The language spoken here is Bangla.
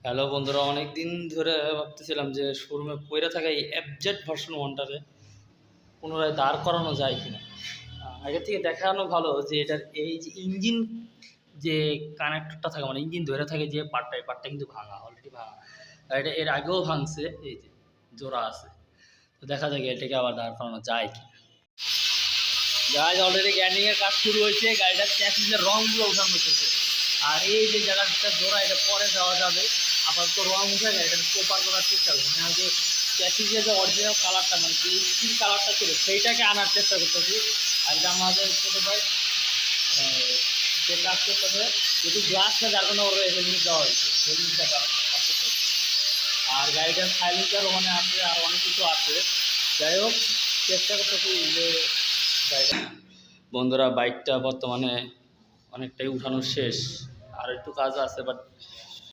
হ্যালো বন্ধুরা, অনেক দিন ধরে ভাবতেছিলাম যে শোরুমে পড়ে থাকা এই অ্যাবজেট ভার্সন ওয়ানটারে পুনরায় দাঁড় করানো যায় কিনা। আগে থেকে দেখানো ভালো যে এটার এই যে ইঞ্জিন যে কানেক্টরটা থাকে, মানে ইঞ্জিন ধরে থাকে যে পার্টটা, এই পার্টটা কিন্তু ভাঙা, অলরেডি ভাঙা। আর এটা এর আগেও ভাঙছে, এই যে জোড়া আছে। তো দেখা যাক এটাকে আবার দাঁড় করানো যায় কি। গাড়ি অলরেডি গ্যান্ডিংয়ের কাজ শুরু হয়েছে, গাড়িটার চ্যাসিসের রঙগুলো উঠানো হচ্ছে। আর এই যে জায়গাটা জোড়া, এটা পরে দেওয়া যাবে। আপাতত রং উঠে যায়, এটা প্রপার করার চেষ্টা করছি, মানে যে চ্যাসিসের যে অরিজিনাল কালারটা, মানে যে স্টিল কালারটা ছিল সেইটাকে আনার চেষ্টা করতেছি। আর এটা আমাদের ছোটো ভাই যে কাজ করতেছে, যেহেতু গ্লাসটা যার কোনো ওর হেলমেট দেওয়া হয়েছে, হেলমেটটা কাজ করতেছে। আর গাড়িটার সাইলেন্সার ওখানে আছে, আর অনেক কিছু আছে। যাই হোক, চেষ্টা করতেছি যে গাড়িটা। বন্ধুরা, বাইকটা বর্তমানে অনেকটাই উঠানো শেষ, আর একটু কাজ আছে, বাট